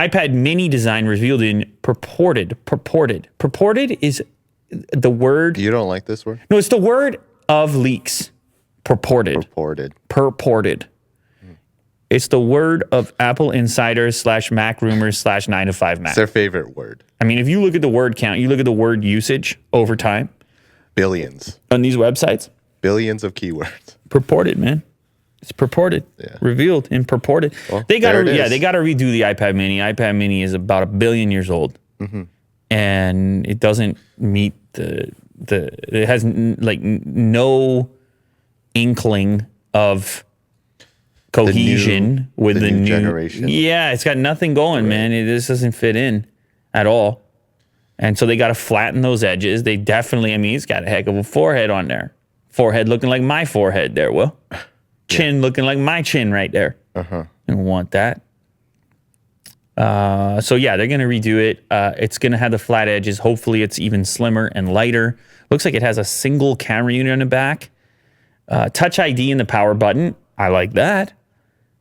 iPad mini design revealed in purported. Purported is the word. You don't like this word? No, it's the word of leaks. Purported. It's the word of Apple insiders / Mac rumors / 9 to 5 Mac. It's their favorite word. I mean, if you look at the word count, you look at the word usage over time. Billions. On these websites. Billions of keywords. Purported, man. It's purported. Yeah. Revealed and purported. Well, they got to redo the iPad mini. iPad mini is about 1 billion years old. Mm-hmm. And it doesn't meet it has no inkling of cohesion with the new generation. Yeah, it's got nothing going, man. This doesn't fit in at all. And so they got to flatten those edges. They definitely, I mean, it's got a heck of a forehead on there. Forehead looking like my forehead there, Will. Chin looking like my chin right there. I don't want that. So yeah, they're going to redo it. It's going to have the flat edges. Hopefully it's even slimmer and lighter. Looks like it has a single camera unit on the back. Touch ID in the power button. I like that.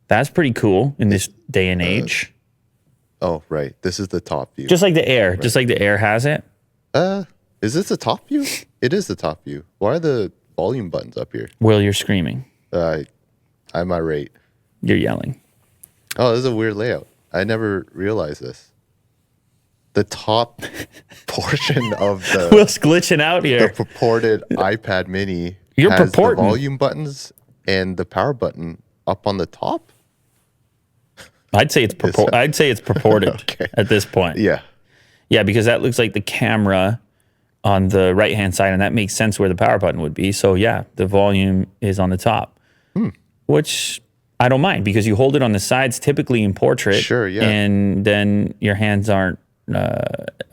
That's pretty cool in this day and age. Oh, right. This is the top view. Just like the Air. Right. Just like the Air has it. Is this the top view? It is the top view. Why are the volume buttons up here? Will, you're screaming. I'm irate. You're yelling. Oh, this is a weird layout. I never realized this. The top portion of the Will's glitching out here. The purported iPad mini has the volume buttons and the power button up on the top. I'd say it's purported at this point. Yeah. Yeah, because that looks like the camera on the right-hand side, and that makes sense where the power button would be. So yeah, the volume is on the top, which I don't mind because you hold it on the sides, typically in portrait. Sure, yeah. And then your hands aren't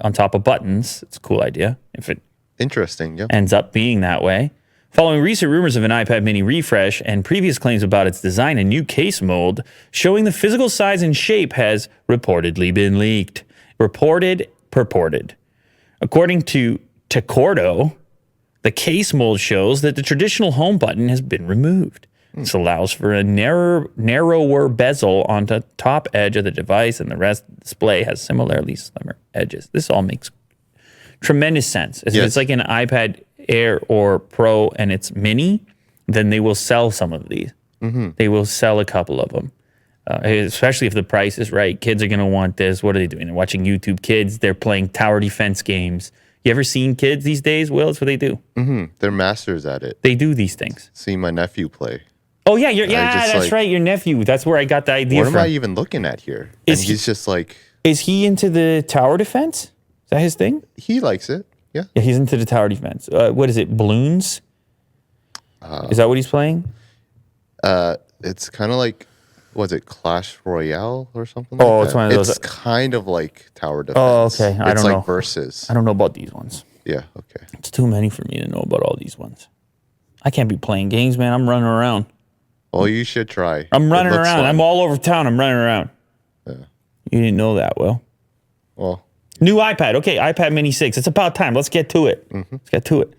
on top of buttons. It's a cool idea if it ends up being that way. Following recent rumors of an iPad mini refresh and previous claims about its design, a new case mold showing the physical size and shape has reportedly been leaked. Purported. According to Tecordo, the case mold shows that the traditional home button has been removed. This allows for a narrower bezel on the top edge of the device, and the rest of the display has similarly slimmer edges. This all makes tremendous sense. If it's like an iPad Air or Pro and it's mini, then they will sell some of these. They will sell a couple of them, especially if the price is right. Kids are going to want this. What are they doing? They're watching YouTube Kids. They're playing tower defense games. You ever seen kids these days? Well, that's what they do. They're masters at it. They do these things. See my nephew play. Oh, yeah. That's right. Your nephew. That's where I got the idea from. What am I even looking at here? He's just like... Is he into the tower defense? Is that his thing? He likes it. Yeah. Yeah, he's into the tower defense. What is it? Balloons? Is that what he's playing? It's kind of like, was it Clash Royale or something like that? It's one of those. It's kind of like tower defense. Oh, okay. I don't know. It's like Versus. I don't know about these ones. Yeah, okay. It's too many for me to know about all these ones. I can't be playing games, man. I'm running around. Well, you should try. I'm running around. I'm all over town. I'm running around. Yeah. You didn't know that, Will. Well. New iPad. Okay, iPad mini 6. It's about time. Let's get to it. Let's get to it.